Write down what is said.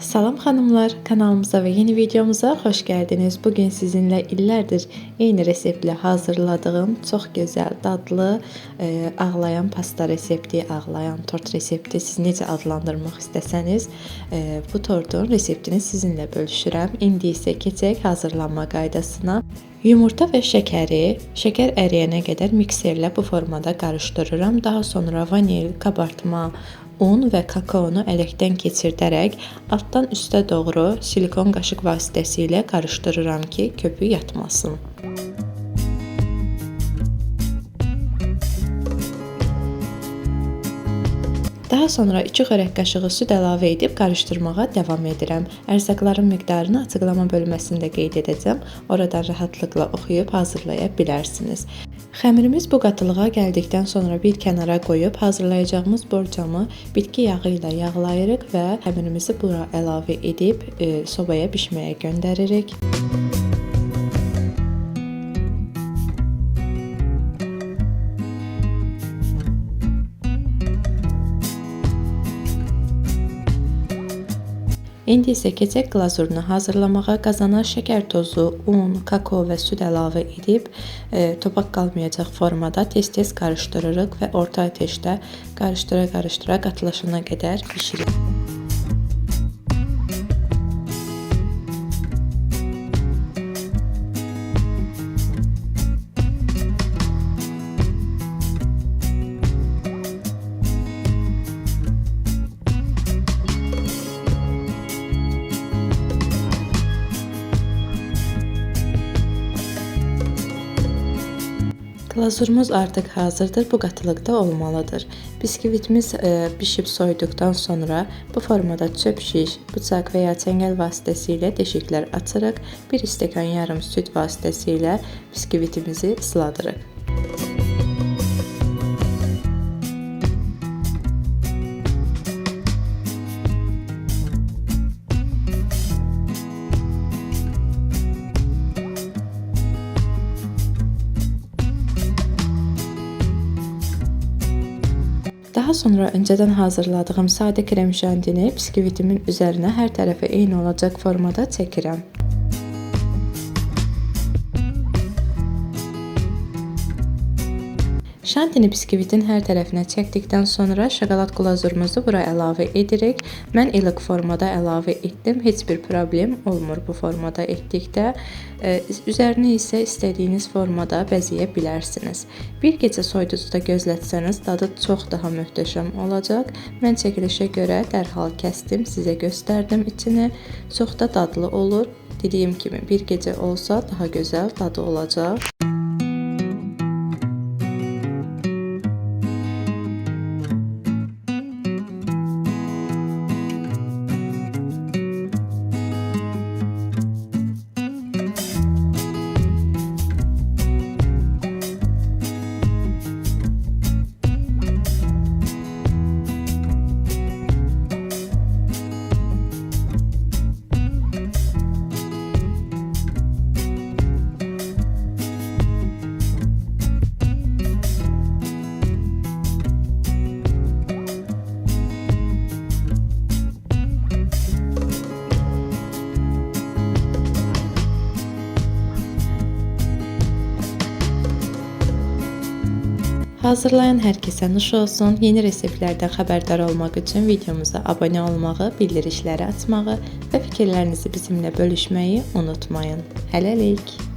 Salam xanımlar, kanalımıza ve yeni videomuza hoş geldiniz. Bugün sizinle illerdir eyni reseptle hazırladığım çok güzel, dadlı, ağlayan pasta resepti, ağlayan tort resepti. Siz necə adlandırmaq istəsəniz, bu tortun reseptini sizinle bölüşürəm. İndi isə keçək hazırlanma qaydasına. Yumurta və şəkər əriyənə qədər mikserlə bu formada qarışdırıram. Daha sonra vanil, kabartma, un və kakaonu ələkdən keçirdərək altdan üstə doğru silikon qaşıq vasitəsilə qarışdırıram ki, köpüğü yatmasın. Daha sonra 2 xörək qaşığı süd əlavə edib qarışdırmağa davam edirəm. Ərzaqların miqdarını açıqlama bölməsində qeyd edəcəm. Oradan rahatlıqla oxuyub hazırlaya bilərsiniz. Xəmirimiz bu qatılığa gəldikdən sonra bir kənara qoyub hazırlayacağımız borcamı bitki yağı ilə yağlayırıq və xəmirimizi bura əlavə edib sobaya bişməyə göndəririk. İndi isə keçək glazurunu hazırlamağa. Qazana şəkər tozu, un, kakao və süd əlavə edib topak qalmayacaq formada tez-tez qarışdırırıq və orta ateşdə qarışdıra-qarışdıra qatılaşana qədər bişiririk. Glazurumuz artıq hazırdır. Bu qatılıqda olmalıdır. Biskvitimiz bişib soyduqdan sonra bu formada çöp şiş, bıçaq və ya çəngəl vasitəsilə deşiklər açırıq. 1 stəkan yarım süd vasitəsilə biskvitimizi ısladırıq. Daha sonra önceden hazırladığım sade krem şantini biskvitimin üzerine her tərəfə eyni olacak formada çəkirəm. Şantini biskvitin hər tərəfinə çəkdikdən sonra şokolad glazurumuzu bura əlavə edirik. Mən ilıq formada əlavə etdim. Heç bir problem olmur bu formada etdikdə. Üzərini isə istədiyiniz formada bəzəyə bilərsiniz. Bir gecə soyuducuda gözlətsəniz dadı çox daha möhtəşəm olacaq. Mən çəkilişə görə dərhal kəsdim, sizə göstərdim içini. Çox da dadlı olur. Dediyim kimi bir gecə olsa daha gözəl dadı olacaq. Hazırlayan hər kəsə nuş olsun. Yeni reseptlərdən xəbərdar olmaq üçün videomuza abunə olmağı, bildirişləri açmağı və fikirlərinizi bizimlə bölüşməyi unutmayın. Hələlik.